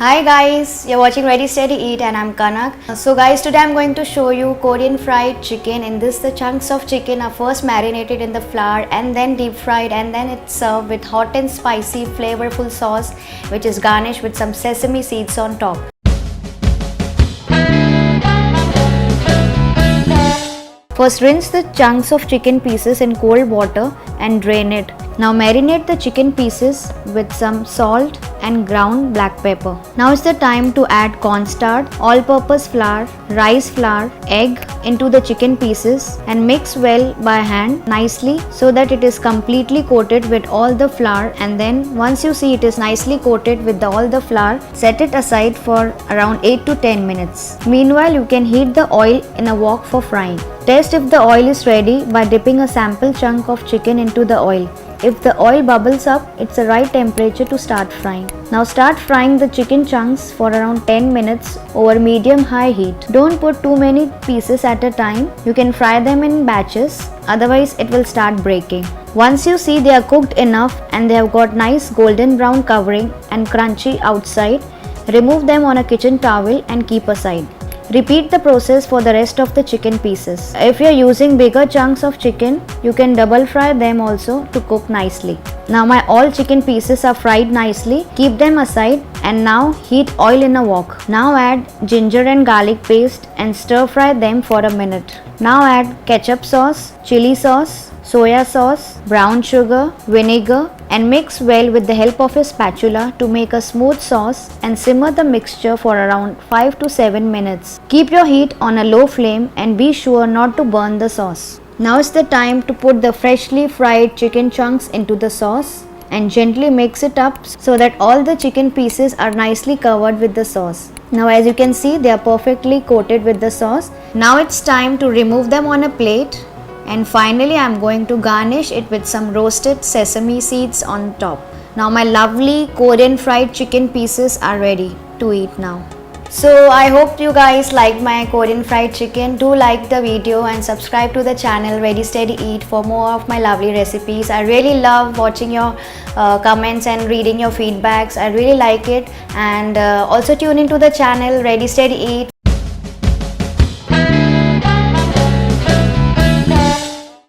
Hi guys, you're watching Ready Steady Eat and I'm Kanak. So guys, today I'm going to show you Korean fried chicken. In this, the chunks of chicken are first marinated in the flour and then deep fried, and then it's served with hot and spicy flavorful sauce which is garnished with some sesame seeds on top. First, rinse the chunks of chicken pieces in cold water and drain it. Now marinate the chicken pieces with some salt and ground black pepper. Now is the time to add cornstarch, all-purpose flour, rice flour, egg into the chicken pieces and mix well by hand nicely so that it is completely coated with all the flour, and then once you see it is nicely coated with all the flour, set it aside for around 8 to 10 minutes. Meanwhile, you can heat the oil in a wok for frying. Test if the oil is ready by dipping a sample chunk of chicken into the oil. If the oil bubbles up, it's the right temperature to start frying. Now start frying the chicken chunks for around 10 minutes over medium-high heat. Don't put too many pieces at a time. You can fry them in batches, otherwise it will start breaking. Once you see they are cooked enough and they have got nice golden brown covering and crunchy outside, remove them on a kitchen towel and keep aside. Repeat the process for the rest of the chicken pieces. If you are using bigger chunks of chicken, you can double fry them also to cook nicely. Now my all chicken pieces are fried nicely. Keep them aside and now heat oil in a wok. Now add ginger and garlic paste and stir fry them for a minute. Now add ketchup sauce, chili sauce, soya sauce, brown sugar, vinegar, and mix well with the help of a spatula to make a smooth sauce, and simmer the mixture for around 5 to 7 minutes. Keep your heat on a low flame and be sure not to burn the sauce. Now is the time to put the freshly fried chicken chunks into the sauce and gently mix it up so that all the chicken pieces are nicely covered with the sauce. Now as you can see, they are perfectly coated with the sauce. Now it's time to remove them on a plate. And finally, I am going to garnish it with some roasted sesame seeds on top. Now my lovely Korean fried chicken pieces are ready to eat now. So I hope you guys like my Korean fried chicken. Do like the video and subscribe to the channel Ready Steady Eat for more of my lovely recipes. I really love watching your comments and reading your feedbacks. I really like it. And also tune into the channel Ready Steady Eat